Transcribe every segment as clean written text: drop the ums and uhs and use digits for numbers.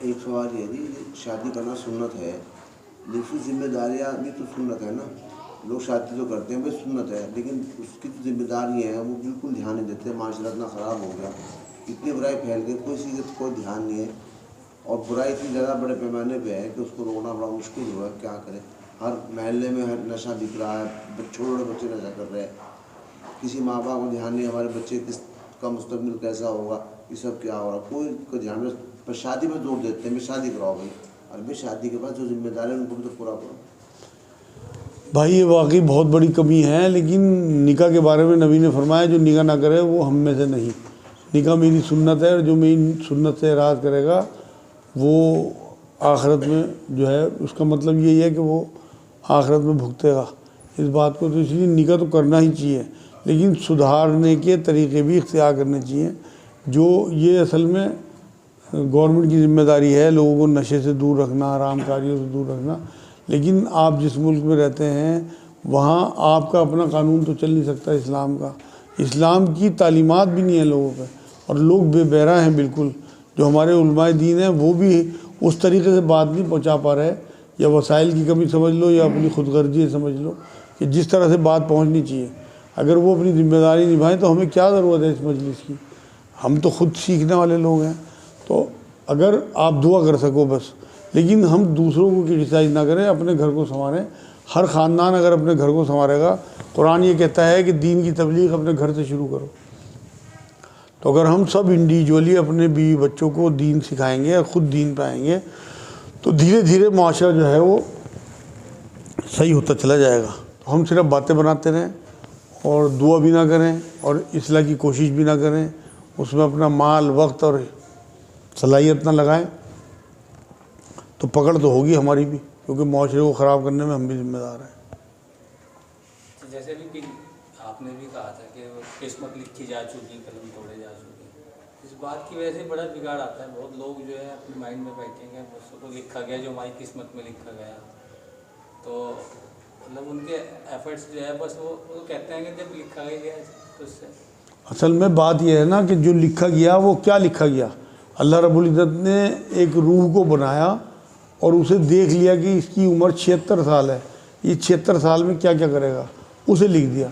ایک سوال یہ جی، شادی کرنا سنت ہے لیکن ذمہ داریاں بھی تو سنت ہے نا. لوگ شادی تو کرتے ہیں بھائی سنت ہے، لیکن اس کی جو ذمہ داری ہے وہ بالکل دھیان نہیں دیتے. معاشرہ اتنا خراب ہو گیا، اتنی برائی پھیل گئی، کوئی چیز کا کوئی دھیان نہیں ہے. اور برائی اتنی زیادہ بڑے پیمانے پہ ہے کہ اس کو روکنا بڑا مشکل ہوا ہے. کیا کریں؟ ہر محلے میں ہر نشہ بک رہا ہے، چھوٹے بچے نشہ کر رہے ہیں. کسی ماں باپ کو دھیان نہیں، ہمارے بچے کا مستقبل کیسا ہوگا، یہ سب کیا ہو رہا، کوئی کو دھیان میں. پر شادی میں زور دیتے ہیں، میں شادی کراؤ بھائی، اور میں شادی کے بعد جو ذمہ داری ہے ان کو بھی تو پورا کرو. بھائی یہ واقعی بہت بڑی کمی ہے، لیکن نکاح کے بارے میں نبی نے فرمایا جو نکاح نہ کرے وہ ہم میں سے نہیں. نکاح میری سنت ہے، اور جو میری سنت سے اعراض کرے گا وہ آخرت میں جو ہے اس کا مطلب یہی ہے کہ وہ آخرت میں بھگتے گا اس بات کو. تو اس لیے نکاح تو کرنا ہی چاہیے، لیکن سدھارنے کے طریقے بھی اختیار کرنے چاہیے. جو یہ اصل میں گورنمنٹ کی ذمہ داری ہے لوگوں کو نشے سے دور رکھنا، حرام کاریوں سے دور رکھنا. لیکن آپ جس ملک میں رہتے ہیں وہاں آپ کا اپنا قانون تو چل نہیں سکتا اسلام کا. اسلام کی تعلیمات بھی نہیں ہیں لوگوں پہ، اور لوگ بے بہرا ہیں بالکل. جو ہمارے علماء دین ہیں وہ بھی اس طریقے سے بات نہیں پہنچا پا رہے، یا وسائل کی کمی سمجھ لو یا اپنی خود غرضی سمجھ لو، کہ جس طرح سے بات پہنچنی چاہیے. اگر وہ اپنی ذمہ داری نبھائیں تو ہمیں کیا ضرورت ہے اس مجلس کی؟ ہم تو خود سیکھنے والے لوگ ہیں. تو اگر آپ دعا کر سکو بس، لیکن ہم دوسروں کو کرٹیسائز نہ کریں، اپنے گھر کو سنواریں. ہر خاندان اگر اپنے گھر کو سنوارے گا، قرآن یہ کہتا ہے کہ دین کی تبلیغ اپنے گھر سے شروع کرو. تو اگر ہم سب انڈیویجولی اپنے بیوی بچوں کو دین سکھائیں گے اور خود دین پہ آئیں گے تو دھیرے دھیرے معاشرہ جو ہے وہ صحیح ہوتا چلا جائے گا. تو ہم صرف باتیں بناتے رہیں اور دعا بھی نہ کریں اور اصلاح کی کوشش بھی نہ کریں، اس میں اپنا مال، وقت اور صلاحیت نہ لگائیں تو پکڑ تو ہوگی ہماری بھی، کیونکہ معاشرے کو خراب کرنے میں ہم بھی ذمہ دار ہیں. جیسے بھی آپ نے بھی کہا تھا کہ قسمت لکھی جا چکی، قلم توڑے جا چکے، اس بات کی وجہ سے بڑا بگاڑ آتا ہے. بہت لوگ جو ہے اپنے مائنڈ میں بیٹھیں گے اس کو لکھا گیا جو ہماری قسمت میں لکھا گیا، تو مطلب ان کے ایفرٹس جو ہے بس وہ کہتے ہیں کہ جب لکھا گیا تو اس سے اصل میں بات یہ ہے نا کہ جو لکھا گیا وہ کیا لکھا گیا. اللہ رب العزت نے ایک روح کو بنایا اور اسے دیکھ لیا کہ اس کی عمر 76 سال ہے، یہ 76 سال میں کیا کیا کرے گا، اسے لکھ دیا.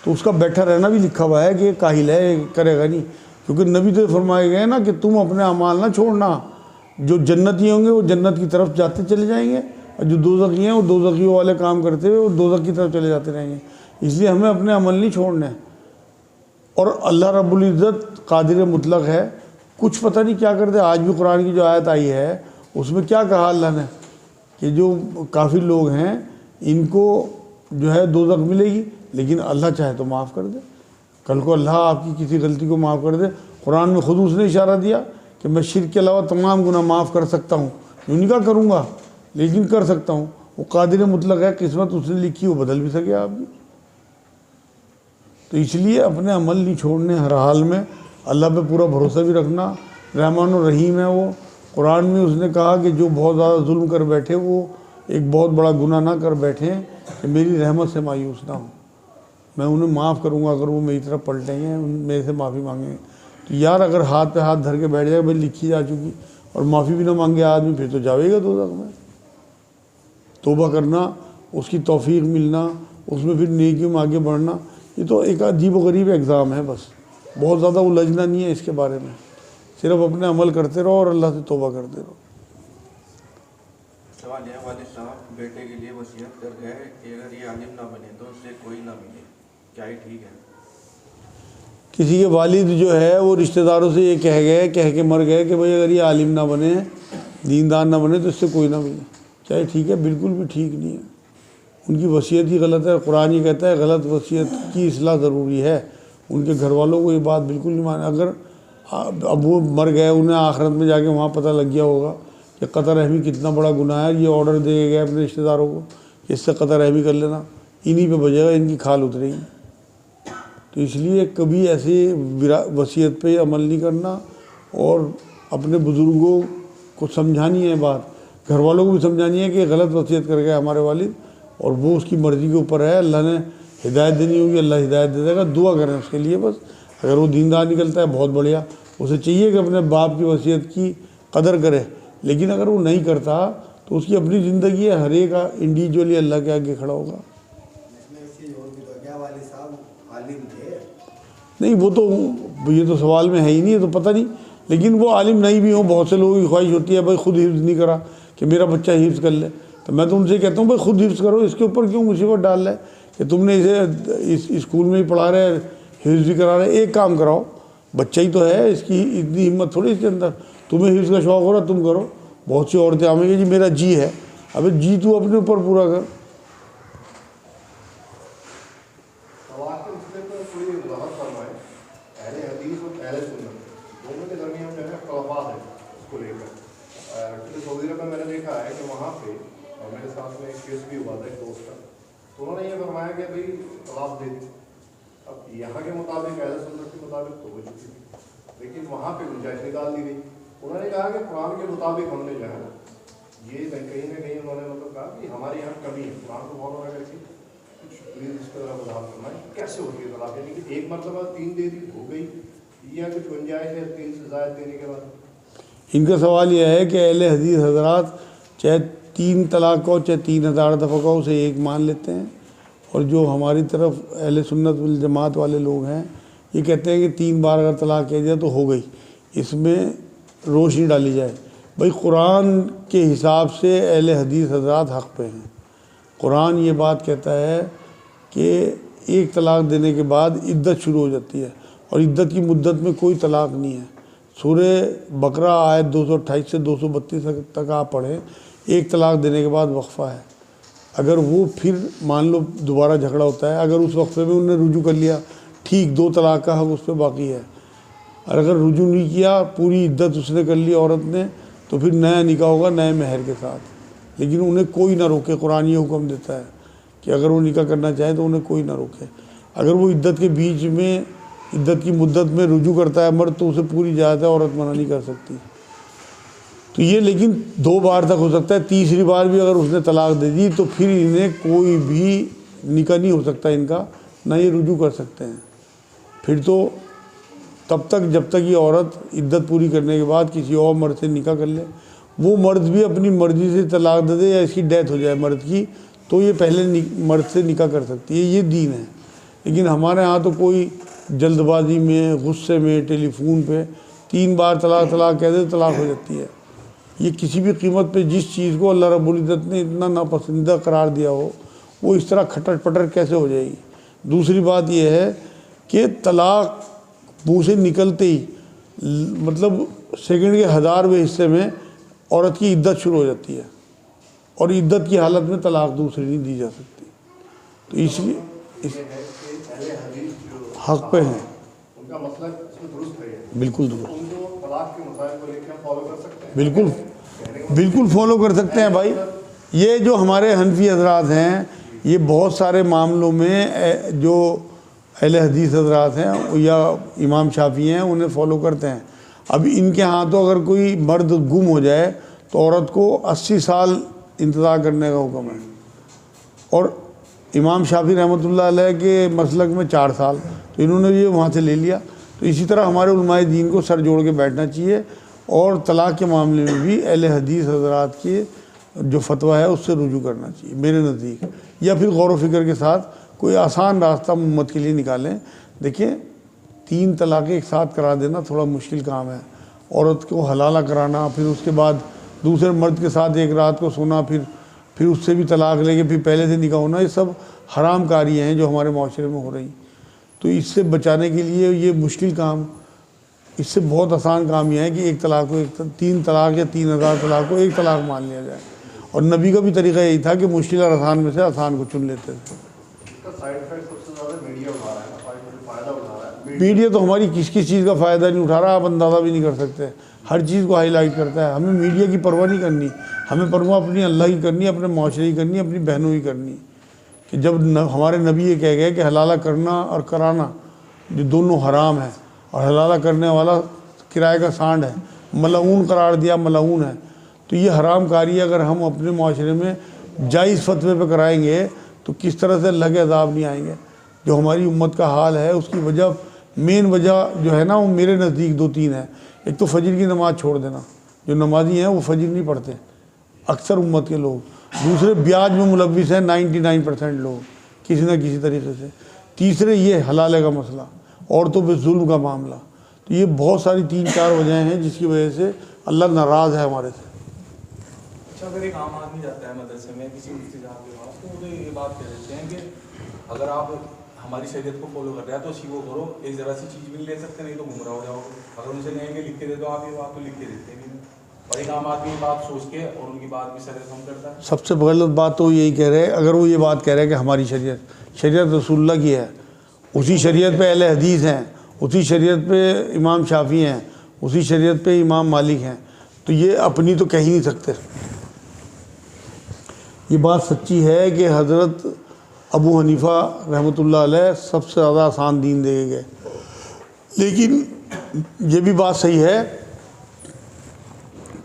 تو اس کا بیٹھا رہنا بھی لکھا ہوا ہے کہ یہ کاہل ہے، یہ کرے گا نہیں. کیونکہ نبی تو فرمائے گئے نا کہ تم اپنے اعمال نہ چھوڑنا. جو جنتی ہوں گے وہ جنت کی طرف جاتے چلے جائیں گے، اور جو دوزخی ہیں وہ دوزخیوں والے کام کرتے ہوئے وہ دوزخ کی طرف چلے جاتے رہیں گے. اس لیے ہمیں اپنے عمل نہیں چھوڑنے. اور اللہ رب العزت قادر مطلق ہے، کچھ پتہ نہیں کیا کرتے. آج بھی قرآن کی جو آیت آئی ہے اس میں کیا کہا اللہ نے کہ جو کافر لوگ ہیں ان کو جو ہے دوزخ ملے گی، لیکن اللہ چاہے تو معاف کر دے. کل کو اللہ آپ کی کسی غلطی کو معاف کر دے. قرآن میں خود اس نے اشارہ دیا کہ میں شرک کے علاوہ تمام گناہ معاف کر سکتا ہوں. یوں نہیں کہا کروں گا، لیکن کر سکتا ہوں. وہ قادر مطلق ہے، قسمت اس نے لکھی وہ بدل بھی سکے آپ بھی. تو اس لیے اپنے عمل نہیں چھوڑنے، ہر حال میں اللہ پہ پورا بھروسہ بھی رکھنا. رحمان الرحیم ہے وہ. قرآن میں اس نے کہا کہ جو بہت زیادہ ظلم کر بیٹھے وہ ایک بہت بڑا گناہ نہ کر بیٹھیں کہ میری رحمت سے مایوس نہ ہوں. میں انہیں معاف کروں گا اگر وہ میری طرف پلٹیں گے، میرے سے معافی مانگیں گے. تو یار اگر ہاتھ پہ ہاتھ دھر کے بیٹھ جائے بھائی لکھی جا چکی اور معافی بھی نہ مانگے آدمی، پھر تو جاوے گا دوزخ میں. توبہ کرنا، اس کی توفیق ملنا، اس میں پھر نیکیوں میں آگے بڑھنا، یہ تو ایک عجیب و غریب ایگزام ہے. بس بہت زیادہ الجھنا نہیں ہے اس کے بارے میں، صرف اپنے عمل کرتے رہو اور اللہ سے توبہ کرتے رہو. سوال ہے، والد صاحب بیٹے کے لیے وصیت کر گئے کہ اگر یہ عالم نہ بنے تو اس سے کوئی نہ ملے، کیا یہ ٹھیک ہے؟ کسی کے والد جو ہے وہ رشتہ داروں سے یہ کہہ کے مر گئے کہ بھائی اگر یہ عالم نہ بنے، دیندار نہ بنے تو اس سے کوئی نہ ملے. کیا یہ ٹھیک ہے؟ بالکل بھی ٹھیک نہیں ہے. ان کی وصیت ہی غلط ہے. قرآن یہ کہتا ہے غلط وصیت کی اصلاح ضروری ہے. ان کے گھر والوں کو یہ بات بالکل نہیں مانے. اگر اب وہ مر گئے، انہیں آخرت میں جا کے وہاں پتہ لگ گیا ہوگا کہ قطع رحمی کتنا بڑا گناہ ہے، یہ آرڈر دے گئے اپنے رشتہ داروں کو کہ اس سے قطع رحمی کر لینا، انہی پہ بجے گا، ان کی کھال اترے گی. تو اس لیے کبھی ایسے وصیت پہ عمل نہیں کرنا، اور اپنے بزرگوں کو سمجھانی ہے بات، گھر والوں کو بھی سمجھانی ہے کہ غلط وصیت کر گئے ہمارے والد، اور وہ اس کی مرضی کے اوپر ہے. اللہ نے ہدایت دینی ہوگی، اللہ ہدایت دے دے گا. دعا کریں اس کے لیے بس. اگر وہ دیندار نکلتا ہے بہت بڑھیا. اسے چاہیے کہ اپنے باپ کی وصیت کی قدر کرے، لیکن اگر وہ نہیں کرتا تو اس کی اپنی زندگی ہے، ہر ایک انڈیویجولی اللہ کے آگے کھڑا ہوگا۔ نہیں وہ تو یہ تو سوال میں ہے ہی نہیں، تو پتہ نہیں، لیکن وہ عالم نہیں بھی ہوں، بہت سے لوگوں کی خواہش ہوتی ہے بھائی خود حفظ نہیں کرا کہ میرا بچہ حفظ کر لے، تو میں تو ان سے کہتا ہوں بھائی خود حفظ کرو، اس کے اوپر کیوں مصیبت ڈال رہے کہ تم نے اسے اس اسکول میں ہی پڑھا رہے، حفظ بھی کرا رہے، ایک کام کراؤ، بچہ ہی تو ہے، اس کی اتنی ہمت تھوڑی اس کے اندر، تمہیں حفظ کا شوق ہو رہا تم کرو۔ بہت سی عورتیں آئیں گی جی میرا جی ہے، ابھی جی تو اپنے اوپر پورا کر۔ سعودی عرب میں میں نے دیکھا ہے کہ وہاں پہ، اور میرے ساتھ میں ایک کیس بھی ہوا تھا ایک دوست کا، تو انہوں نے یہ فرمایا کہ بھائی طلاق دے دی۔ اب یہاں کے مطابق اہل سنت کے مطابق تو ہو چکی تھی، لیکن وہاں پہ گنجائش نکال دی گئی۔ انہوں نے کہا کہ قرآن کے مطابق ہم نے جو ہے یہ کہیں نہ کہیں انہوں نے مطلب کہا کہ ہمارے یہاں کمی ہے، قرآن کو فالو نہ کر کے کچھ پلیز اس پر وضاحت فرمائیں کیسے ہوتی ہے طلاق، یعنی کہ ایک مرتبہ 3 دے دی ہو گئی، یا کچھ گنجائش ہے 3 سے زائد دینے کے بعد؟ ان کا سوال یہ ہے کہ اہل حدیث حضرات چاہے 3 طلاق کو چاہے 3000 دفعہ کو اسے ایک مان لیتے ہیں، اور جو ہماری طرف اہل سنت والجماعت والے لوگ ہیں یہ کہتے ہیں کہ 3 بار اگر طلاق کہہ دیا تو ہو گئی۔ اس میں روشنی ڈالی جائے، بھائی قرآن کے حساب سے اہل حدیث حضرات حق پہ ہیں۔ قرآن یہ بات کہتا ہے کہ ایک طلاق دینے کے بعد عدت شروع ہو جاتی ہے، اور عدت کی مدت میں کوئی طلاق نہیں ہے۔ سورہ بقرہ آیت 228 سے 232 تک آپ پڑھیں، ایک طلاق دینے کے بعد وقفہ ہے۔ اگر وہ پھر مان لو دوبارہ جھگڑا ہوتا ہے، اگر اس وقفے میں انہوں نے رجوع کر لیا ٹھیک، 2 طلاق کا حق اس پہ باقی ہے، اور اگر رجوع نہیں کیا، پوری عدت اس نے کر لی عورت نے، تو پھر نیا نکاح ہوگا نئے مہر کے ساتھ، لیکن انہیں کوئی نہ روکے۔ قرآن یہ حکم دیتا ہے کہ اگر وہ نکاح کرنا چاہے تو انہیں کوئی نہ روکے۔ اگر وہ عدت کے بیچ میں، عدت کی مدت میں رجوع کرتا ہے مرد تو اسے پوری اجازت ہے، عورت منع نہیں کر سکتی۔ تو یہ لیکن 2 بار تک ہو سکتا ہے، تیسری بار بھی اگر اس نے طلاق دے دی تو پھر انہیں کوئی بھی نکاح نہیں ہو سکتا ان کا، نہ یہ رجوع کر سکتے ہیں۔ پھر تو تب تک جب تک یہ عورت عدت پوری کرنے کے بعد کسی اور مرد سے نکاح کر لے، وہ مرد بھی اپنی مرضی سے طلاق دے دے یا اس کی ڈیتھ ہو جائے مرد کی، تو یہ پہلے مرد سے نکاح کر سکتی ہے، یہ دین ہے۔ لیکن ہمارے ہاں تو کوئی جلد بازی میں، غصے میں، ٹیلی فون پہ 3 بار طلاق کہہ دے طلاق ہو جاتی ہے۔ یہ کسی بھی قیمت پہ جس چیز کو اللہ رب العزت نے اتنا ناپسندیدہ قرار دیا ہو، وہ اس طرح کھٹر پٹر کیسے ہو جائے گی؟ دوسری بات یہ ہے کہ طلاق منہ سے نکلتے ہی مطلب سیکنڈ کے 1000ویں حصے میں عورت کی عدت شروع ہو جاتی ہے، اور عدت کی حالت میں طلاق دوسری نہیں دی جا سکتی۔ تو اس لیے حق پہ ہیں، ان کا مسئلہ اس میں درست ہے، بالکل درست، ان کو طلاق کے مسائل کو لے کے ہم فالو کر سکتے ہیں، بالکل فالو کر سکتے ہیں بھائی۔ یہ جو ہمارے حنفی حضرات ہیں، یہ بہت سارے معاملوں میں جو اہل حدیث حضرات ہیں یا امام شافعی ہیں انہیں فالو کرتے ہیں۔ اب ان کے ہاں تو اگر کوئی مرد گم ہو جائے تو عورت کو 80 سال انتظار کرنے کا حکم ہے، اور امام شافعی رحمۃ اللہ علیہ کے مسلک میں 4 سال، تو انہوں نے یہ وہاں سے لے لیا۔ تو اسی طرح ہمارے علماء دین کو سر جوڑ کے بیٹھنا چاہیے، اور طلاق کے معاملے میں بھی اہل حدیث حضرات کے جو فتویٰ ہے اس سے رجوع کرنا چاہیے میرے نزدیک، یا پھر غور و فکر کے ساتھ کوئی آسان راستہ امت کے لیے نکالیں۔ دیکھیں 3 طلاقیں ایک ساتھ کرا دینا تھوڑا مشکل کام ہے، عورت کو حلالہ کرانا، پھر اس کے بعد دوسرے مرد کے ساتھ ایک رات کو سونا، پھر اس سے بھی طلاق لے کے پھر پہلے سے نکاح ہونا، یہ سب حرام کاریاں ہیں جو ہمارے معاشرے میں ہو رہی۔ تو اس سے بچانے کے لیے یہ مشکل کام، اس سے بہت آسان کام یہ ہے کہ ایک طلاق کو 3 طلاق یا 3000 طلاق کو ایک طلاق مان لیا جائے، اور نبی کا بھی طریقہ یہی تھا کہ مشکل اور آسان میں سے آسان کو چن لیتے تھے۔ میڈیا تو ہماری کس چیز کا فائدہ نہیں اٹھا رہا، آپ اندازہ بھی نہیں کر سکتے، ہر چیز کو ہائی لائٹ کرتا ہے۔ ہمیں میڈیا کی پرواہ نہیں کرنی، ہمیں پرواہ اپنی اللہ کی کرنی، اپنے معاشرے کی کرنی، اپنی بہنوں کی کرنی، کہ جب ہمارے نبی یہ کہہ گئے کہ حلالہ کرنا اور کرانا جو دونوں حرام ہے، اور حلالہ کرنے والا کرائے کا سانڈ ہے، ملعون قرار دیا، ملعون ہے، تو یہ حرام کاری اگر ہم اپنے معاشرے میں جائز فتوے پہ کرائیں گے تو کس طرح سے اللہ کے عذاب نہیں آئیں گے۔ جو ہماری امت کا حال ہے اس کی وجہ، مین وجہ جو ہے نا، وہ میرے نزدیک 2-3 ہے۔ ایک تو فجر کی نماز چھوڑ دینا، جو نمازی ہیں وہ فجر نہیں پڑھتے اکثر امت کے لوگ. دوسرے بیاج میں ملوث ہیں 99% لوگ کسی نہ کسی طریقے سے. تیسرے یہ حلالے کا مسئلہ, عورتوں پہ ظلم کا معاملہ. تو یہ بہت ساری 3-4 وجہیں ہیں جس کی وجہ سے اللہ ناراض ہے ہمارے سے. اچھا, اگر ایک عام آدمی جاتا ہے مدرسے میں کسی مفتی صاحب کے پاس, تو وہ یہ بات کہہ دیتے ہیں کہ اگر آپ ہماری شریعت کو فالو کر رہے ہیں تو اسی کو کرو, ایک ذرا سی چیز بھی نہیں لے سکتے, نہیں تو گمراہ ہو جاؤ گے. اگر ان سے کہیں گے لکھ کے دے دو آپ یہ بات, تو لکھ کے دیتے نہیں. اور ایک عام آدمی بات سوچ کے اور ان کی بات بھی سر کم کرتا ہے. سب سے غلط بات تو یہی کہہ رہے ہیں, اگر وہ یہ بات کہہ رہے ہیں کہ ہماری شریعت رسول اللہ کی ہے, اسی شریعت پہ اہل حدیث ہیں, اسی شریعت پہ امام شافعی ہیں, اسی شریعت پہ امام مالک ہیں, تو یہ اپنی تو کہہ ہی نہیں سکتے. یہ بات سچی ہے کہ حضرت ابو حنیفہ رحمۃ اللہ علیہ سب سے زیادہ آسان دین دے گئے, لیکن یہ بھی بات صحیح ہے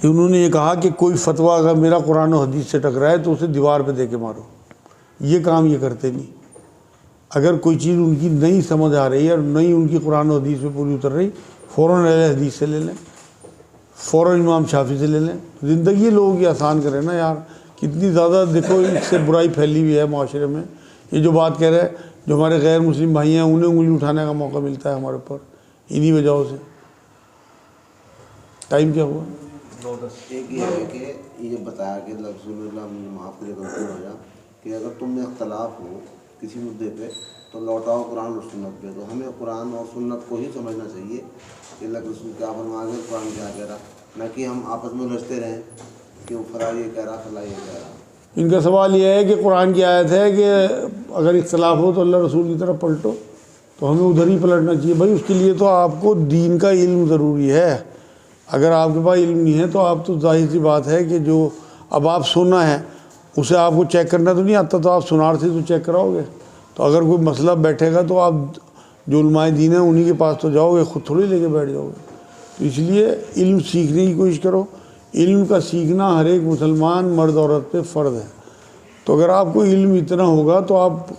کہ انہوں نے یہ کہا کہ کوئی فتویٰ اگر میرا قرآن و حدیث سے ٹکرائے تو اسے دیوار پہ دے کے مارو. یہ کام یہ کرتے نہیں. اگر کوئی چیز ان کی نہیں سمجھ آ رہی ہے اور نہیں ان کی قرآن و حدیث پہ پوری اتر رہی, فوراً اہل حدیث سے لے لیں, فوراً امام شافعی سے لے لیں. زندگی لوگوں کی آسان کریں نا یار. کتنی زیادہ دیکھو اس سے برائی پھیلی ہوئی ہے معاشرے میں. یہ جو بات کہہ رہے ہیں, جو ہمارے غیر مسلم بھائی ہیں انہیں انگلی اٹھانے کا موقع ملتا ہے ہمارے اوپر انہی وجہوں سے. ٹائم کیا ہوا؟ ایک یہ ہے کہ یہ بتایا کہ رسول اللہ مجھے معاف کرے غلطی ہو جائے کہ اگر تم میں اختلاف ہو کسی مدعے پہ تو لوٹاؤ قرآن اور سنت پہ. تو ہمیں قرآن اور سنت کو ہی سمجھنا چاہیے کہ اللہ رسول کیا فرما گئے, قرآن کیا کہہ رہا, نہ کہ ہم آپس میں رچتے رہیں کہ وہ فلاں یہ کہہ رہا فلاں یہ کہہ رہا. ان کا سوال یہ ہے کہ قرآن کی آیت ہے کہ اگر اختلاف ہو تو اللہ رسول کی طرف پلٹو, تو ہمیں ادھر ہی پلٹنا چاہیے. بھائی اس کے لیے تو آپ کو دین کا علم ضروری ہے. اگر آپ کے پاس علم نہیں ہے تو آپ تو ظاہر سی بات ہے کہ جو اب آپ سننا ہے اسے آپ کو چیک کرنا تو نہیں آتا, تو آپ سنار سے تو چیک کراؤ گے. تو اگر کوئی مسئلہ بیٹھے گا تو آپ جو علماء دین ہیں انہی کے پاس تو جاؤ گے, خود تھوڑی لے کے بیٹھ جاؤ گے. تو اس لیے علم سیکھنے کی کوشش کرو. علم کا سیکھنا ہر ایک مسلمان مرد عورت پہ فرض ہے. تو اگر آپ کو علم اتنا ہوگا تو آپ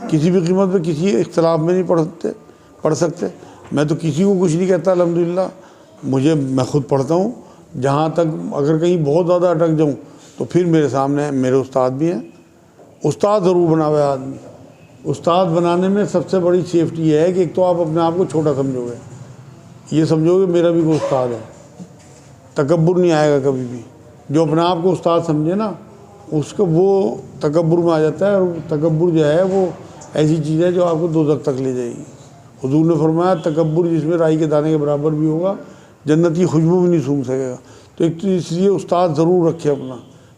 کسی بھی قیمت پہ کسی اختلاف میں نہیں پڑھ سکتے. میں تو کسی کو کچھ نہیں کہتا الحمدللہ, میں خود پڑھتا ہوں. جہاں تک اگر کہیں بہت زیادہ اٹک جاؤں تو پھر میرے سامنے میرے استاد بھی ہیں. استاد ضرور بنا ہوا ہے آدمی. استاد بنانے میں سب سے بڑی سیفٹی یہ ہے کہ ایک تو آپ اپنے آپ کو چھوٹا سمجھو گے, یہ سمجھو گے میرا بھی کوئی استاد ہے. تکبر نہیں آئے گا کبھی بھی. جو اپنے آپ کو استاد سمجھے نا اس کو وہ تکبر میں آ جاتا ہے, اور تکبر جو ہے وہ ایسی چیز ہے جو آپ کو دوزخ تک لے جائے گی. حضور نے فرمایا تکبر جس میں رائی کے دانے کے برابر بھی ہوگا جنت کی خوشبو بھی نہیں سونگھ سکے گا. تو ایک تو اس لیے استاد ضرور رکھے اپنا.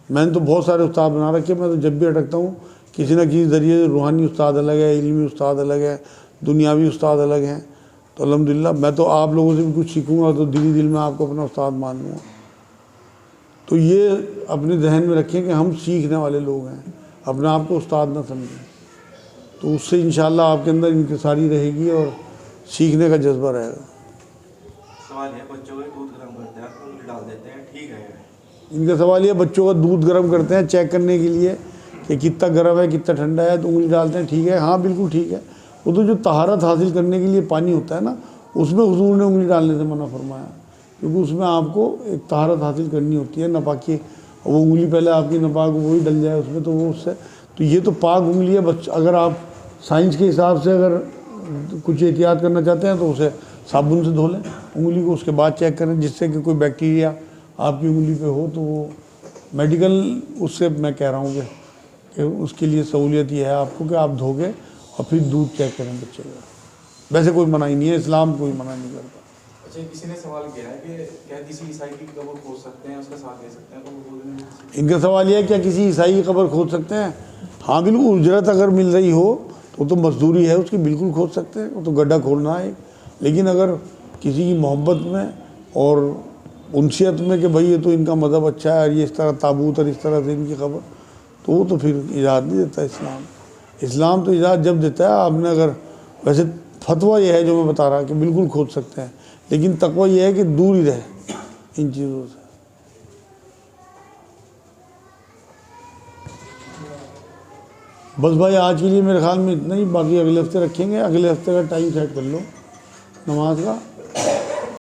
میں نے تو بہت سارے استاد بنا رکھے. میں تو جب بھی اٹکتا ہوں کسی نہ کسی ذریعے روحانی استاد الگ ہے, علمی استاد الگ ہے, دنیاوی استاد الگ ہیں. تو الحمدللہ میں تو آپ لوگوں سے بھی کچھ سیکھوں گا تو دلی دل میں آپ کو اپنا استاد مان لوں گا. تو یہ اپنے ذہن میں رکھیں کہ ہم سیکھنے والے لوگ ہیں, اپنے آپ کو استاد نہ سمجھیں. تو اس سے انشاءاللہ آپ کے اندر انکساری رہے گی اور سیکھنے کا جذبہ رہے گا. سوال ہے بچوں کے دودھ گرم کرتے ہیں انگلی ڈال دیتے ہیں, ٹھیک ہے؟ ان کا سوال یہ بچوں کا دودھ گرم کرتے ہیں چیک کرنے کے لیے کہ کتنا گرم ہے کتنا ٹھنڈا ہے, تو انگلی ڈالتے ہیں, ٹھیک ہے؟ ہاں بالکل ٹھیک ہے. وہ تو جو طہارت حاصل کرنے کے لیے پانی ہوتا ہے نا اس میں حضور نے انگلی ڈالنے سے منع فرمایا, کیونکہ اس میں آپ کو ایک طہارت حاصل کرنی ہوتی ہے. ناپاکی وہ انگلی پہلے آپ کی ناپاک وہی ڈل جائے اس میں تو وہ اس سے, تو یہ تو پاک انگلی ہے. اگر آپ سائنس کے حساب سے اگر کچھ احتیاط کرنا چاہتے ہیں تو اسے صابن سے دھو لیں انگلی کو, اس کے بعد چیک کریں جس سے کہ کوئی بیکٹیریا آپ کی انگلی پہ ہو. تو وہ میڈیکل اس سے میں کہہ رہا ہوں کہ اس کے لیے سہولیت یہ ہے آپ کو کہ آپ دھو کے اور پھر دودھ چیک کریں بچے کا. ویسے کوئی منع ہی نہیں ہے, اسلام کوئی منع نہیں کرتا. اچھا, کسی نے سوال کیا ہے کہ کیا کسی عیسائی کی قبر کھود سکتے ہیں, اس کا ساتھ دے سکتے ہیں؟ تو ان کا سوال یہ ہے کیا کسی عیسائی کی قبر کھود سکتے ہیں؟ ہاں بالکل, اجرت اگر مل رہی ہو تو مزدوری ہے اس کی, بالکل کھود سکتے ہیں. وہ تو گڈھا کھولنا ہے. لیکن اگر کسی کی محبت میں اور انسیت میں کہ بھائی یہ تو ان کا مذہب اچھا ہے اور یہ اس طرح تابوت اور اس طرح سے ان کی خبر, تو وہ تو پھر اجازت نہیں دیتا اسلام. اسلام تو اجازت جب دیتا ہے آپ نے, اگر ویسے فتویٰ یہ ہے جو میں بتا رہا کہ بالکل کھود سکتے ہیں, لیکن تقویٰ یہ ہے کہ دور ہی رہے ان چیزوں سے. بس بھائی آج کے لیے میرے خیال میں اتنا ہی. باقی اگلے ہفتے رکھیں گے. اگلے ہفتے کا ٹائم سیٹ کر لو نماز کا.